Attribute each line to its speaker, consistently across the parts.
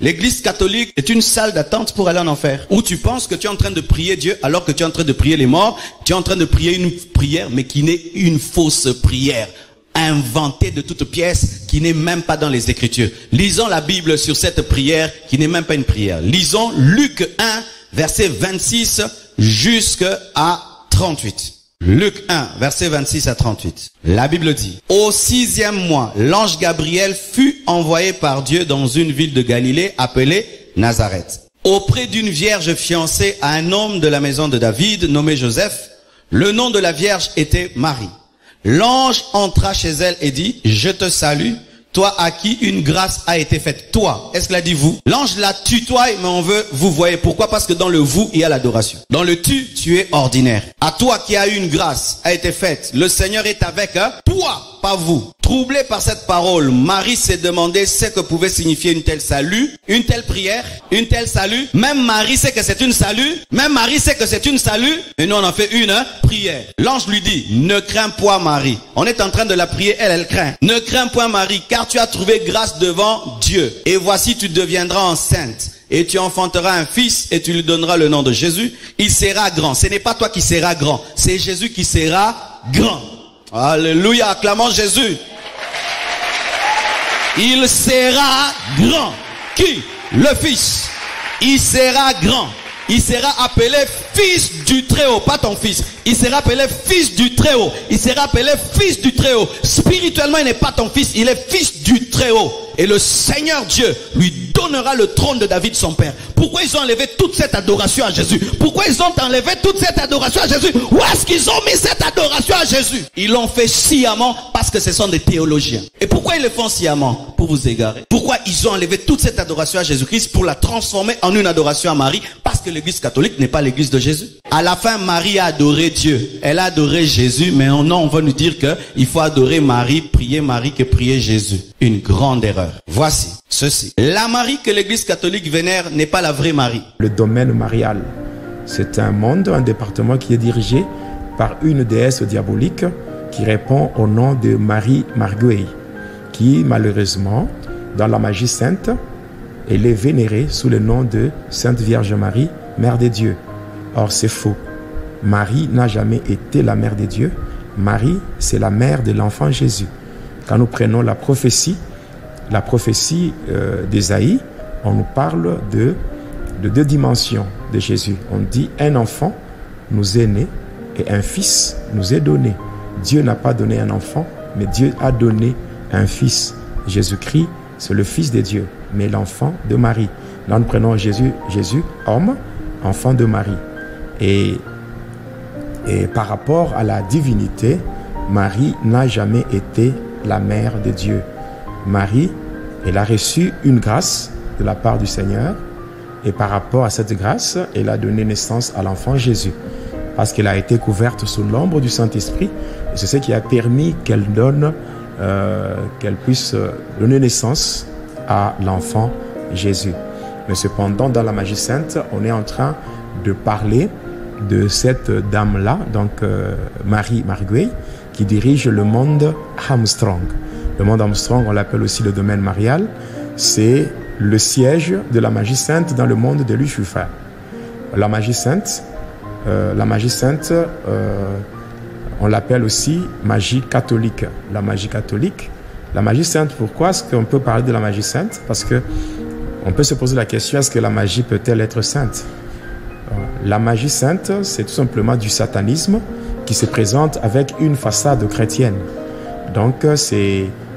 Speaker 1: L'église catholique est une salle d'attente pour aller en enfer. Où tu penses que tu es en train de prier Dieu alors que tu es en train de prier les morts. Tu es en train de prier une prière mais qui n'est une fausse prière. Inventée de toutes pièces qui n'est même pas dans les Écritures. Lisons la Bible sur cette prière qui n'est même pas une prière. Lisons Luc 1, verset 26 jusqu'à 38. Luc 1, verset 26 à 38. La Bible dit: au 6e mois, l'ange Gabriel fut envoyé par Dieu dans une ville de Galilée appelée Nazareth, auprès d'une vierge fiancée à un homme de la maison de David nommé Joseph. Le nom de la vierge était Marie. L'ange entra chez elle et dit: je te salue, toi à qui une grâce a été faite. Toi, est-ce qu'il a dit vous? L'ange la tutoie, mais on veut vous voyez. Pourquoi? Parce que dans le vous, il y a l'adoration. Dans le tu es ordinaire. À toi qui a eu une grâce a été faite. Le Seigneur est avec toi, pas vous. Troublé par cette parole, Marie s'est demandé ce que pouvait signifier une telle salut, une telle prière, une telle salut. Même Marie sait que c'est une salut. Même Marie sait que c'est une salut. Et nous on en fait une prière. L'ange lui dit: ne crains point Marie. On est en train de la prier, elle craint. Ne crains point Marie, car tu as trouvé grâce devant Dieu. Et voici tu deviendras enceinte. Et tu enfanteras un fils et tu lui donneras le nom de Jésus. Il sera grand. Ce n'est pas toi qui seras grand. C'est Jésus qui sera grand. Alléluia, acclamons Jésus. Il sera grand. Qui? Le Fils. Il sera grand. Il sera appelé fils du Très-Haut, pas ton fils. Il sera appelé fils du Très-Haut. Il sera appelé fils du Très-Haut. Spirituellement, il n'est pas ton fils, il est fils du Très-Haut. Et le Seigneur Dieu lui donnera le trône de David son père. Pourquoi ils ont enlevé toute cette adoration à Jésus? Pourquoi ils ont enlevé toute cette adoration à Jésus? Où est-ce qu'ils ont mis cette adoration à Jésus? Ils l'ont fait sciemment parce que ce sont des théologiens. Et pourquoi ils le font sciemment? Pour vous égarer. Pourquoi ils ont enlevé toute cette adoration à Jésus-Christ pour la transformer en une adoration à Marie? Parce que l'église catholique n'est pas l'église de Jésus. À la fin, Marie a adoré Dieu. Elle a adoré Jésus, mais non, on va nous dire que il faut adorer Marie, prier Marie que prier Jésus. Une grande erreur. Voici ceci. La Marie que l'église catholique vénère n'est pas la vraie Marie.
Speaker 2: Le domaine marial, c'est un monde, un département qui est dirigé par une déesse diabolique qui répond au nom de Marie Marguerite, qui malheureusement, dans la magie sainte, elle est vénérée sous le nom de Sainte Vierge Marie, Mère de Dieu. Or, c'est faux. Marie n'a jamais été la Mère de Dieu. Marie, c'est la mère de l'enfant Jésus. Quand nous prenons la prophétie d'Ésaïe, on nous parle de deux dimensions de Jésus. On dit un enfant nous est né et un fils nous est donné. Dieu n'a pas donné un enfant, mais Dieu a donné un fils. Jésus-Christ, c'est le fils de Dieu, mais l'enfant de Marie. Là, nous prenons Jésus, homme, enfant de Marie. Et par rapport à la divinité, Marie n'a jamais été la mère de Dieu. Marie, elle a reçu une grâce de la part du Seigneur. Et par rapport à cette grâce, elle a donné naissance à l'enfant Jésus. Parce qu'elle a été couverte sous l'ombre du Saint-Esprit. Et c'est ce qui a permis qu'elle puisse donner naissance à l'enfant Jésus. Mais cependant, dans la magie sainte, on est en train de parler de cette dame-là, donc Marie Marguerite, qui dirige le monde Armstrong. Le monde Armstrong, on l'appelle aussi le domaine marial. C'est le siège de la magie sainte dans le monde de Lucifer. La magie sainte, on l'appelle aussi magie catholique. La magie catholique, la magie sainte, pourquoi est-ce qu'on peut parler de la magie sainte? Parce que on peut se poser la question, est-ce que la magie peut-elle être sainte? La magie sainte, c'est tout simplement du satanisme qui se présente avec une façade chrétienne. Donc,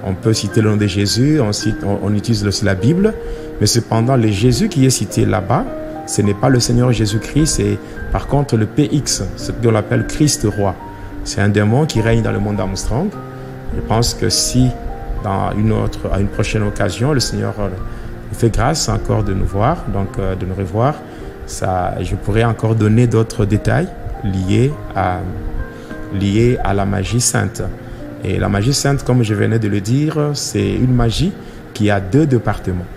Speaker 2: on peut citer le nom de Jésus, on utilise aussi la Bible, mais cependant, le Jésus qui est cité là-bas, ce n'est pas le Seigneur Jésus-Christ, c'est par contre le PX, ce qu'on appelle Christ roi. C'est un démon qui règne dans le monde Armstrong. Je pense que si, à une prochaine occasion, le Seigneur nous fait grâce encore de nous voir, donc de nous revoir, je pourrais encore donner d'autres détails liés à la magie sainte. Et la magie sainte, comme je venais de le dire, c'est une magie qui a deux départements.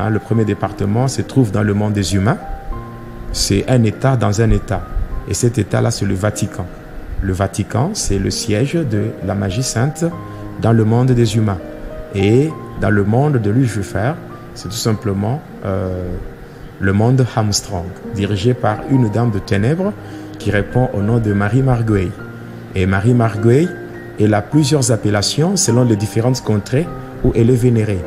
Speaker 2: Le premier département se trouve dans le monde des humains. C'est un État dans un État. Et cet État-là, c'est le Vatican. Le Vatican, c'est le siège de la magie sainte dans le monde des humains. Et dans le monde de Lucifer, c'est tout simplement le monde Armstrong, dirigé par une dame de ténèbres qui répond au nom de Mary Marguerite. Et Mary Marguerite, elle a plusieurs appellations selon les différentes contrées où elle est vénérée.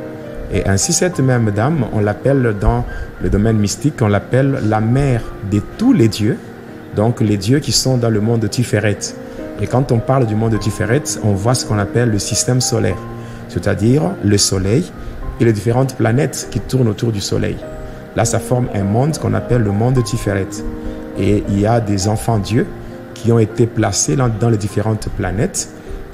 Speaker 2: Et ainsi, cette même dame, on l'appelle dans le domaine mystique, on l'appelle la mère de tous les dieux, donc les dieux qui sont dans le monde de Tiferet. Et quand on parle du monde de Tiferet, on voit ce qu'on appelle le système solaire, c'est-à-dire le soleil et les différentes planètes qui tournent autour du soleil. Là, ça forme un monde qu'on appelle le monde de Tiferet. Et il y a des enfants dieux qui ont été placés dans les différentes planètes.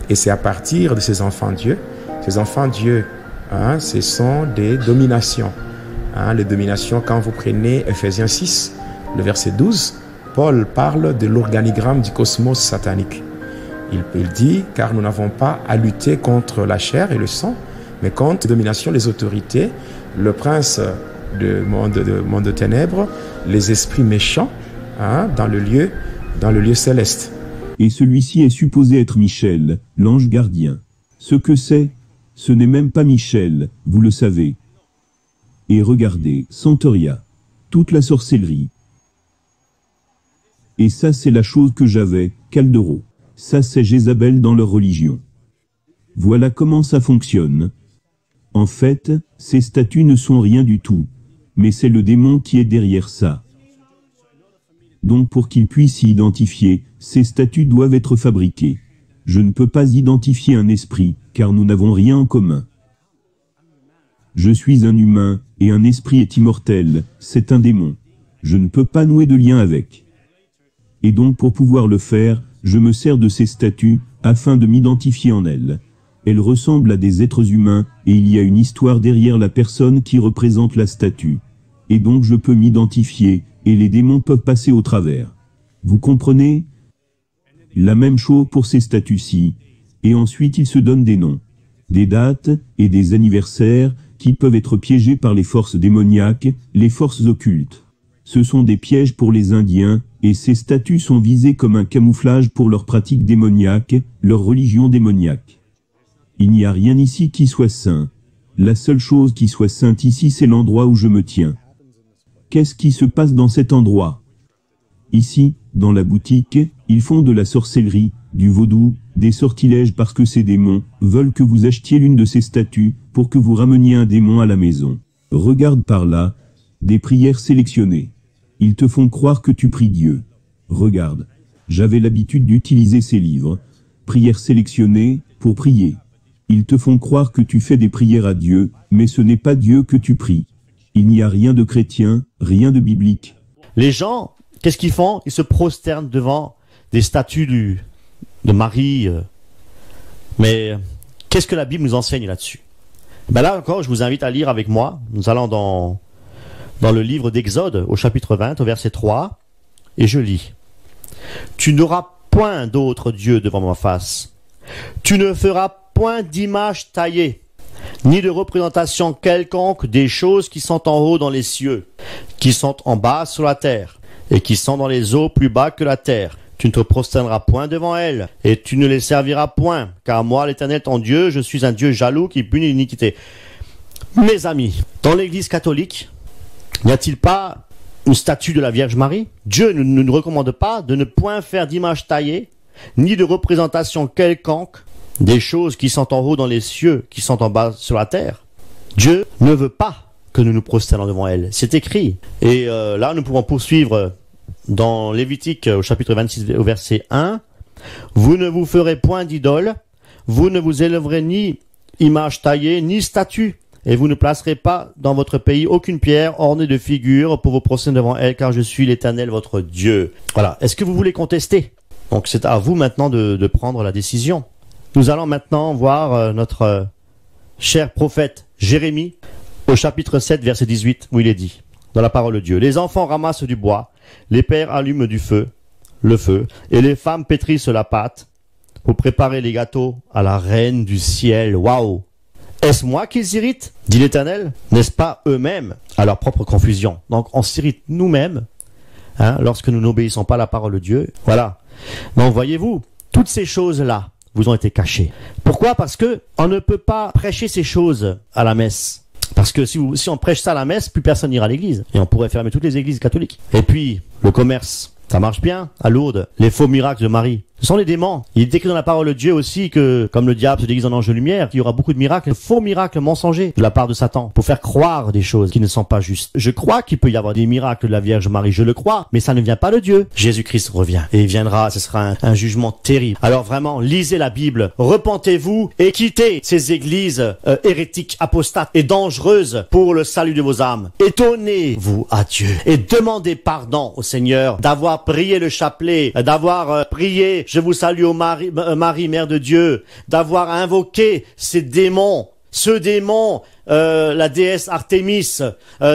Speaker 2: Et c'est à partir de ces enfants dieux, ce sont des dominations. Les dominations, quand vous prenez Ephésiens 6, le verset 12, Paul parle de l'organigramme du cosmos satanique. Il dit, car nous n'avons pas à lutter contre la chair et le sang, mais contre les dominations, les autorités, le prince du monde de ténèbres, les esprits méchants, dans le lieu céleste.
Speaker 3: Et celui-ci est supposé être Michel, l'ange gardien. Ce que c'est, ce n'est même pas Michel, vous le savez. Et regardez, Santeria, toute la sorcellerie. Et ça c'est la chose que j'avais, Caldero. Ça c'est Jézabel dans leur religion. Voilà comment ça fonctionne. En fait, ces statues ne sont rien du tout. Mais c'est le démon qui est derrière ça. Donc pour qu'il puisse s'y identifier, ces statues doivent être fabriquées. Je ne peux pas identifier un esprit, car nous n'avons rien en commun. Je suis un humain, et un esprit est immortel, c'est un démon. Je ne peux pas nouer de lien avec. Et donc pour pouvoir le faire, je me sers de ces statues, afin de m'identifier en elles. Elles ressemblent à des êtres humains, et il y a une histoire derrière la personne qui représente la statue. Et donc je peux m'identifier, et les démons peuvent passer au travers. Vous comprenez? La même chose pour ces statues-ci. Et ensuite ils se donnent des noms, des dates, et des anniversaires, qui peuvent être piégés par les forces démoniaques, les forces occultes. Ce sont des pièges pour les Indiens, et ces statues sont visées comme un camouflage pour leurs pratiques démoniaques, leur religion démoniaque. Il n'y a rien ici qui soit saint. La seule chose qui soit sainte ici, c'est l'endroit où je me tiens. Qu'est-ce qui se passe dans cet endroit? Ici, dans la boutique, ils font de la sorcellerie, du vaudou, des sortilèges parce que ces démons veulent que vous achetiez l'une de ces statues pour que vous rameniez un démon à la maison. Regarde par là, des prières sélectionnées. Ils te font croire que tu pries Dieu. Regarde, j'avais l'habitude d'utiliser ces livres, prières sélectionnées, pour prier. Ils te font croire que tu fais des prières à Dieu, mais ce n'est pas Dieu que tu pries. Il n'y a rien de chrétien, rien de biblique.
Speaker 4: Les gens, qu'est-ce qu'ils font? Ils se prosternent devant des statues de Marie. Mais qu'est-ce que la Bible nous enseigne là-dessus? Ben là encore, je vous invite à lire avec moi. Nous allons dans le livre d'Exode, au chapitre 20, au verset 3, et je lis. « Tu n'auras point d'autre Dieu devant ma face. Tu ne feras point d'image taillée, ni de représentation quelconque des choses qui sont en haut dans les cieux, qui sont en bas sur la terre, et qui sont dans les eaux plus bas que la terre. Tu ne te prosterneras point devant elles, et tu ne les serviras point, car moi, l'Éternel ton Dieu, je suis un Dieu jaloux qui punit l'iniquité. » Mes amis, dans l'Église catholique, n'y a-t-il pas une statue de la Vierge Marie? Dieu ne nous recommande pas de ne point faire d'image taillée, ni de représentation quelconque des choses qui sont en haut dans les cieux, qui sont en bas sur la terre. Dieu ne veut pas que nous nous prosternons devant elle. C'est écrit. Et là, nous pouvons poursuivre dans Lévitique, au chapitre 26, au verset 1. « Vous ne vous ferez point d'idole, vous ne vous élèverez ni image taillée, ni statue, et vous ne placerez pas dans votre pays aucune pierre ornée de figures pour vous prosterner devant elle, car je suis l'Éternel votre Dieu. » Voilà. Est-ce que vous voulez contester? Donc c'est à vous maintenant de prendre la décision. Nous allons maintenant voir notre cher prophète Jérémie au chapitre 7, verset 18, où il est dit, dans la parole de Dieu, « Les enfants ramassent du bois, les pères allument le feu, et les femmes pétrissent la pâte pour préparer les gâteaux à la reine du ciel. » Waouh! Est-ce moi qu'ils s'irritent, dit l'Éternel? N'est-ce pas eux-mêmes à leur propre confusion? Donc on s'irrite nous-mêmes lorsque nous n'obéissons pas à la parole de Dieu. Voilà. Donc voyez-vous, toutes ces choses-là vous ont été cachées. Pourquoi? Parce que on ne peut pas prêcher ces choses à la messe. Parce que si on prêche ça à la messe, plus personne n'ira à l'église. Et on pourrait fermer toutes les églises catholiques. Et puis, le commerce, ça marche bien à Lourdes. Les faux miracles de Marie, ce sont les démons. Il est écrit dans la parole de Dieu aussi que, comme le diable se déguise en ange de lumière, il y aura beaucoup de miracles, de faux miracles mensongers de la part de Satan, pour faire croire des choses qui ne sont pas justes. Je crois qu'il peut y avoir des miracles de la Vierge Marie, je le crois, mais ça ne vient pas de Dieu. Jésus-Christ revient, et il viendra, ce sera un jugement terrible. Alors vraiment, lisez la Bible, repentez-vous, et quittez ces églises hérétiques, apostates et dangereuses pour le salut de vos âmes. Étonnez-vous à Dieu, et demandez pardon au Seigneur d'avoir prié le chapelet, d'avoir prié je vous salue ô Marie, Mère de Dieu, d'avoir invoqué ces démons, la déesse Artémis,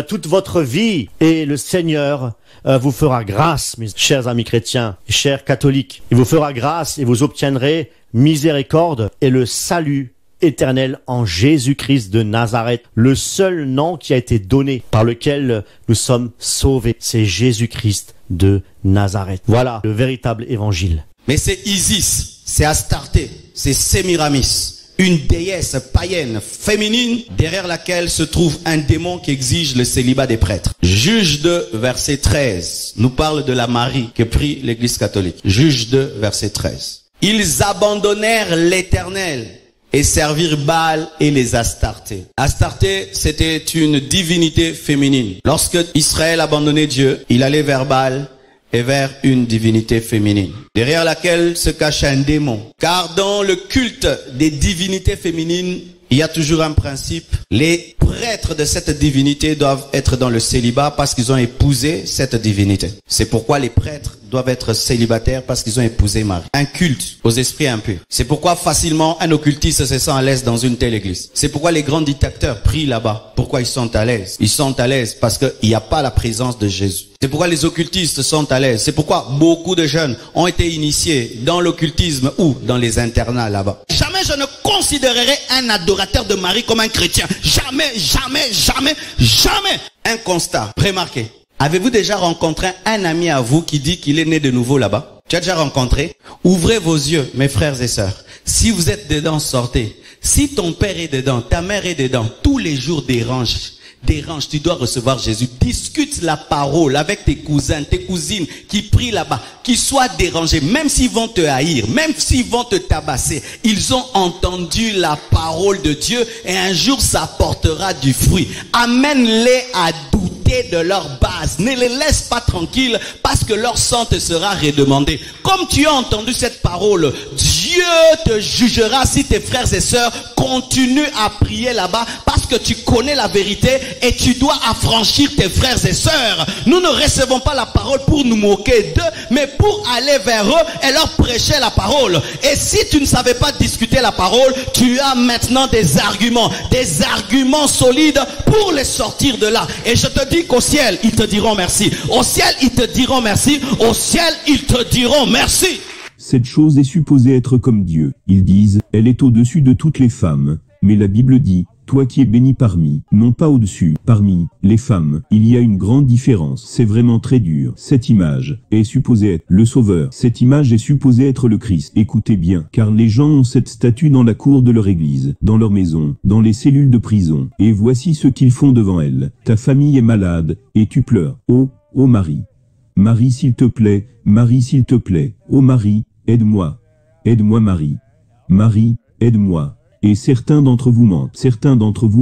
Speaker 4: toute votre vie. Et le Seigneur vous fera grâce, mes chers amis chrétiens, chers catholiques. Il vous fera grâce et vous obtiendrez miséricorde et le salut éternel en Jésus-Christ de Nazareth. Le seul nom qui a été donné par lequel nous sommes sauvés, c'est Jésus-Christ de Nazareth. Voilà le véritable évangile.
Speaker 1: Mais c'est Isis, c'est Astarté, c'est Sémiramis, une déesse païenne féminine derrière laquelle se trouve un démon qui exige le célibat des prêtres. Juge 2, verset 13, nous parle de la Marie que prie l'Église catholique. Juge 2, verset 13. Ils abandonnèrent l'Éternel et servirent Baal et les Astartés. Astarté, c'était une divinité féminine. Lorsque Israël abandonnait Dieu, il allait vers Baal et vers une divinité féminine, derrière laquelle se cache un démon. Car dans le culte des divinités féminines, il y a toujours un principe. Les prêtres de cette divinité doivent être dans le célibat parce qu'ils ont épousé cette divinité. C'est pourquoi les prêtres doivent être célibataires parce qu'ils ont épousé Marie. Un culte aux esprits impurs. C'est pourquoi facilement un occultiste se sent à l'aise dans une telle église. C'est pourquoi les grands dictateurs prient là-bas. Pourquoi ils sont à l'aise? Ils sont à l'aise parce qu'il n'y a pas la présence de Jésus. C'est pourquoi les occultistes sont à l'aise. C'est pourquoi beaucoup de jeunes ont été initiés dans l'occultisme ou dans les internats là-bas. Jamais je ne considérerai un adorateur de Marie comme un chrétien. Jamais, jamais, jamais, jamais. Un constat. Remarquez. Avez-vous déjà rencontré un ami à vous qui dit qu'il est né de nouveau là-bas? Tu as déjà rencontré? Ouvrez vos yeux, mes frères et sœurs. Si vous êtes dedans, sortez. Si ton père est dedans, ta mère est dedans, tous les jours dérange, tu dois recevoir Jésus. Discute la parole avec tes cousins, tes cousines qui prient là-bas, qui soient dérangés, même s'ils vont te haïr, même s'ils vont te tabasser. Ils ont entendu la parole de Dieu et un jour ça portera du fruit. Amène-les à douter de leur base. Ne les laisse pas tranquilles parce que leur sang te sera redemandé. Comme tu as entendu cette parole, Dieu te jugera si tes frères et sœurs continuent à prier là-bas parce que tu connais la vérité et tu dois affranchir tes frères et sœurs. Nous ne recevons pas la parole pour nous moquer d'eux, mais pour aller vers eux et leur prêcher la parole. Et si tu ne savais pas discuter la parole, tu as maintenant des arguments solides pour les sortir de là. Et je te dis qu'au ciel, ils te diront merci. Au ciel, ils te diront merci. Au ciel, ils te diront merci.
Speaker 3: Cette chose est supposée être comme Dieu. Ils disent, elle est au-dessus de toutes les femmes. Mais la Bible dit, toi qui es béni parmi, non pas au-dessus, parmi les femmes, il y a une grande différence. C'est vraiment très dur. Cette image est supposée être le Sauveur. Cette image est supposée être le Christ. Écoutez bien, car les gens ont cette statue dans la cour de leur église, dans leur maison, dans les cellules de prison. Et voici ce qu'ils font devant elle. Ta famille est malade, et tu pleures. Oh, oh Marie. Marie s'il te plaît, Marie s'il te plaît. Oh Marie, aide-moi. Aide-moi Marie. Marie, aide-moi. Et certains d'entre vous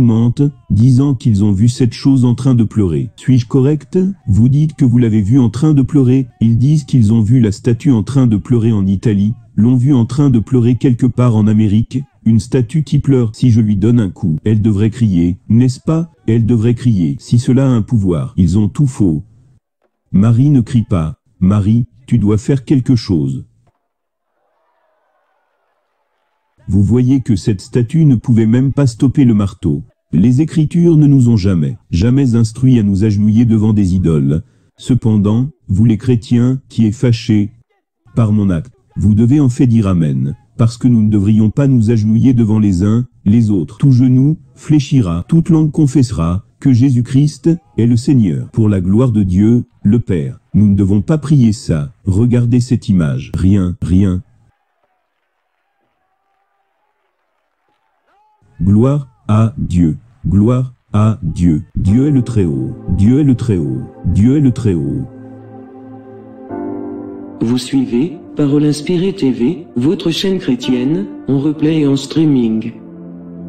Speaker 3: mentent, disant qu'ils ont vu cette chose en train de pleurer. Suis-je correct? Vous dites que vous l'avez vu en train de pleurer. Ils disent qu'ils ont vu la statue en train de pleurer en Italie, l'ont vu en train de pleurer quelque part en Amérique. Une statue qui pleure. Si je lui donne un coup, elle devrait crier, n'est-ce pas? Elle devrait crier. Si cela a un pouvoir, ils ont tout faux. Marie ne crie pas. Marie, tu dois faire quelque chose. Vous voyez que cette statue ne pouvait même pas stopper le marteau. Les Écritures ne nous ont jamais instruits à nous agenouiller devant des idoles. Cependant, vous les chrétiens, qui êtes fâchés par mon acte, vous devez en fait dire Amen, parce que nous ne devrions pas nous agenouiller devant les uns, les autres. Tout genou fléchira, toute langue confessera que Jésus-Christ est le Seigneur. Pour la gloire de Dieu, le Père. Nous ne devons pas prier ça. Regardez cette image. Rien. Gloire à Dieu. Gloire Ah, Dieu, Dieu est le Très-Haut, Dieu est le Très-Haut, Dieu est le Très-Haut.
Speaker 5: Vous suivez Parole Inspirée TV, votre chaîne chrétienne, en replay et en streaming.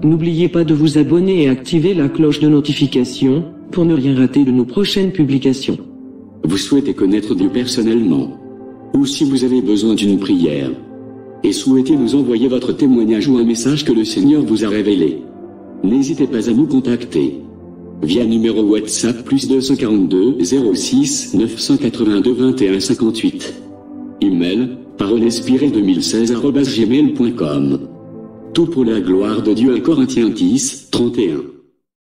Speaker 5: N'oubliez pas de vous abonner et activer la cloche de notification, pour ne rien rater de nos prochaines publications.
Speaker 6: Vous souhaitez connaître Dieu personnellement, ou si vous avez besoin d'une prière, et souhaitez nous envoyer votre témoignage ou un message que le Seigneur vous a révélé, n'hésitez pas à nous contacter via numéro WhatsApp +242 06 982 21 58. Email, parolesinspirée2016@gmail.com. Tout pour la gloire de Dieu à Corinthiens 10, 31.